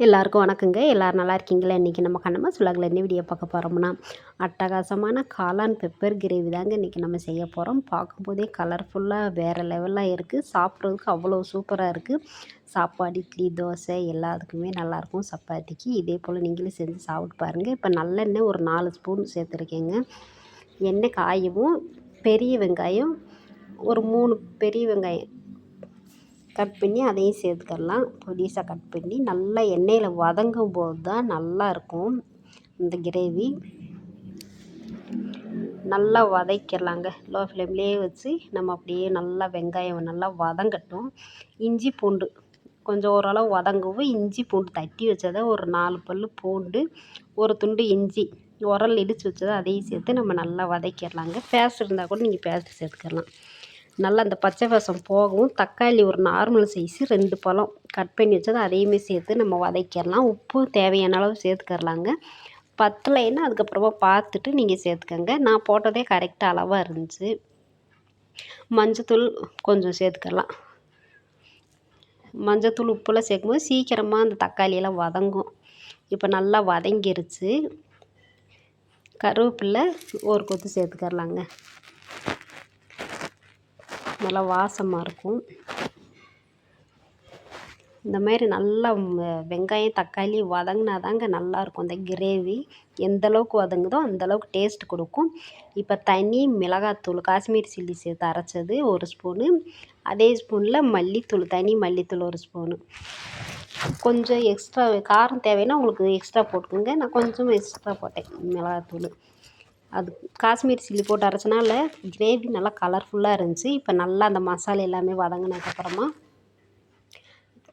எல்லாருக்கும் வணக்கங்க. எல்லோரும் நல்லா இருக்கீங்களா? இன்றைக்கி நம்ம கண்ணம்மா சுலாகில் என்ன வீடியோ பார்க்க போகிறோம்னா, அட்டகாசமான காளான் பெப்பர் கிரேவி தாங்க இன்றைக்கி நம்ம செய்ய போகிறோம். பார்க்கும்போதே கலர்ஃபுல்லாக வேறு லெவலாக இருக்குது. சாப்பிட்றதுக்கு அவ்வளோ சூப்பராக இருக்குது. சாப்பாடு, இட்லி, தோசை எல்லாத்துக்குமே நல்லாயிருக்கும். சப்பாத்திக்கு இதே போல் நீங்களும் செஞ்சு சாப்பிட்டு பாருங்கள். இப்போ நல்லெண்ணெய் ஒரு 4 ஸ்பூன் சேர்த்துருக்கேங்க. எண்ணெய் காயவும் பெரிய வெங்காயம் ஒரு 3 பெரிய வெங்காயம் கட் பண்ணி அதையும் சேர்த்துக்கலாம். பொடிசாக கட் பண்ணி நல்லா எண்ணெயில் வதங்கும் போது தான் நல்லாயிருக்கும் இந்த கிரேவி. நல்லா வதக்கிடலாங்க. லோ ஃப்ளேம்லேயே வச்சு நம்ம அப்படியே நல்லா வெங்காயம் நல்லா வதங்கட்டும். இஞ்சி பூண்டு கொஞ்சம் ஓரளவு வதங்கவும் இஞ்சி பூண்டு தட்டி வச்சதை ஒரு 4 பல் பூண்டு, ஒரு துண்டு இஞ்சி உரல் இடித்து வச்சதை அதையும் சேர்த்து நம்ம நல்லா வதக்கிடலாங்க. பேஸ்ட் இருந்தால் கூட நீங்கள் பேஸ்ட் சேர்த்துக்கலாம். நல்லா அந்த பச்சை வாசம் போகவும் தக்காளி ஒரு நார்மல் சைஸு 2 பழம் கட் பண்ணி வச்சதை அதையுமே சேர்த்து நம்ம வதக்கிடலாம். உப்பு தேவையான அளவு சேர்த்துக்கறலாங்க. பத்தலைன்னா அதுக்கப்புறமா பார்த்துட்டு நீங்கள் சேர்த்துக்கங்க. நான் போட்டதே கரெக்டாக அளவாக இருந்துச்சு. மஞ்சத்தூள் கொஞ்சம் சேர்த்துக்கலாம். மஞ்சத்தூள் உப்புலாம் சேர்க்கும்போது சீக்கிரமாக அந்த தக்காளியெல்லாம் வதங்கும். இப்போ நல்லா வதங்கிருச்சு. கருவேப்பிலை ஒரு கொத்து சேர்த்துக்கறலாங்க. நல்லா வாசமாக இருக்கும். இந்த மாதிரி நல்லா வெங்காயம் தக்காளி வதங்கினா தாங்க நல்லாயிருக்கும் அந்த கிரேவி. எந்தளவுக்கு வதங்குதோ அந்தளவுக்கு டேஸ்ட் கொடுக்கும். இப்போ தனி மிளகாத்தூள் காஷ்மீரி சில்லி சேர்த்து அரைச்சது 1 ஸ்பூனு. அதே ஸ்பூனில் மல்லித்தூள் தனி மல்லித்தூள் 1 ஸ்பூனு. கொஞ்சம் எக்ஸ்ட்ரா காரம் தேவைன்னா உங்களுக்கு எக்ஸ்ட்ரா போட்டுக்கோங்க. நான் கொஞ்சம் எக்ஸ்ட்ரா போட்டேன் மிளகாத்தூள். அது காஷ்மீரி சில்லி போட்டு அரைச்சனால கிரேவி நல்லா கலர்ஃபுல்லாக இருந்துச்சு. இப்போ நல்லா அந்த மசாலா எல்லாமே வதங்கினதுக்கப்புறமா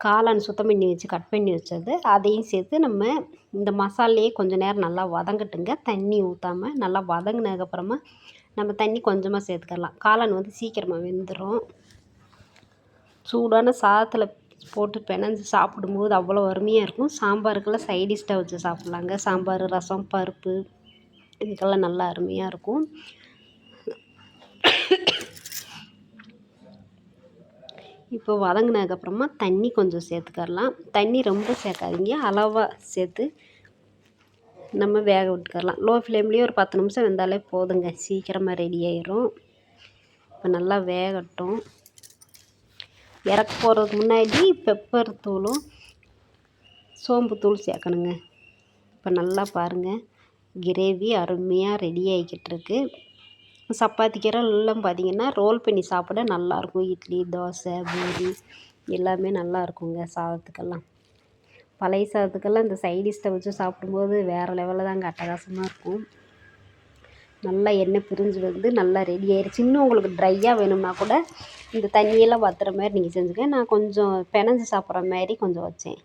காளான் சுத்தம் பண்ணி வச்சு கட் பண்ணி வச்சது அதையும் சேர்த்து நம்ம இந்த மசாலையே கொஞ்சம் நேரம் நல்லா வதங்கட்டுங்க. தண்ணி ஊற்றாமல் நல்லா வதங்கினதுக்கப்புறமா நம்ம தண்ணி கொஞ்சமாக சேர்த்துக்கலாம். காளான் வந்து சீக்கிரமாக வெந்துடும். சூடான சாதத்தில் போட்டு பிணைஞ்சு சாப்பிடும்போது அவ்வளோ அருமையாக இருக்கும். சாம்பாருக்கெல்லாம் சைடிஷ்டாக வச்சு சாப்பிட்லாங்க. சாம்பார், ரசம், பருப்பு இதுக்கெல்லாம் நல்லா அருமையாக இருக்கும். இப்போ வதங்கினதுக்கப்புறமா தண்ணி கொஞ்சம் சேர்த்துக்கரலாம். தண்ணி ரொம்ப சேர்க்காதீங்க. அளவாக சேர்த்து நம்ம வேக விட்டுக்கரலாம். லோ ஃப்ளேம்லேயே ஒரு 10 நிமிஷம் வெந்தாலே போதுங்க. சீக்கிரமாக ரெடி ஆயிரும். இப்போ நல்லா வேகட்டும். இறக்க போகிறதுக்கு முன்னாடி பெப்பர் தூளும் சோம்பு தூள் சேர்க்கணுங்க. இப்போ நல்லா பாருங்கள் கிரேவி அருமையாக ரெடி ஆகிக்கிட்டு இருக்கு. சப்பாத்திக்கெல்லாம் பார்த்திங்கன்னா ரோல் பண்ணி சாப்பிட நல்லாயிருக்கும். இட்லி, தோசை, பூரி எல்லாமே நல்லா இருக்குங்க. சாதத்துக்கெல்லாம் பழைய சாதத்துக்கெல்லாம் இந்த சைடிஷ்டை வச்சு சாப்பிடும்போது வேறு லெவலில் தாங்க அட்டகாசமாக இருக்கும். நல்லா எண்ணெய் பிரிஞ்சு வந்து நல்லா ரெடி ஆயிடுச்சு. இன்னும் உங்களுக்கு ட்ரையாக வேணும்னா கூட இந்த தண்ணியெல்லாம் வற்றுற மாதிரி நீங்கள் செஞ்சுக்க. நான் கொஞ்சம் பிணைஞ்சு சாப்பிட்ற மாதிரி கொஞ்சம் வச்சேன்.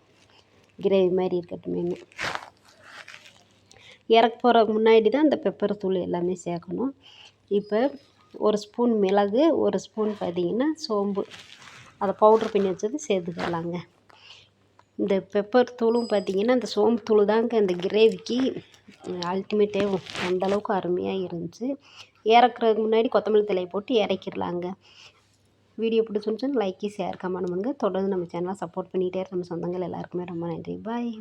கிரேவி மாதிரி இருக்கட்டுமேனு. இறக்க போகிறதுக்கு முன்னாடி தான் இந்த பெப்பர் தூள் எல்லாமே சேர்க்கணும். இப்போ 1 ஸ்பூன் மிளகு, 1 ஸ்பூன் பார்த்திங்கன்னா சோம்பு அதை பவுட்ரு பண்ணி வச்சது சேர்த்துக்கலாங்க. இந்த பெப்பர் தூளும் பார்த்திங்கன்னா இந்த சோம்பு தூள் தாங்க இந்த கிரேவிக்கு அல்டிமேட்டே. அந்தளவுக்கு அருமையாக இருந்துச்சு. இறக்குறதுக்கு முன்னாடி கொத்தமல்லி தழையை போட்டு இறக்கிடலாங்க. வீடியோ பிடிச்சிருந்துச்சுன்னு லைக், ஷேர், கமெண்ட் பண்ணுங்கள். தொடர்ந்து நம்ம சேனலை சப்போர்ட் பண்ணிகிட்டே நம்ம சொந்தங்கள் எல்லாருக்குமே ரொம்ப நன்றி. பாய்.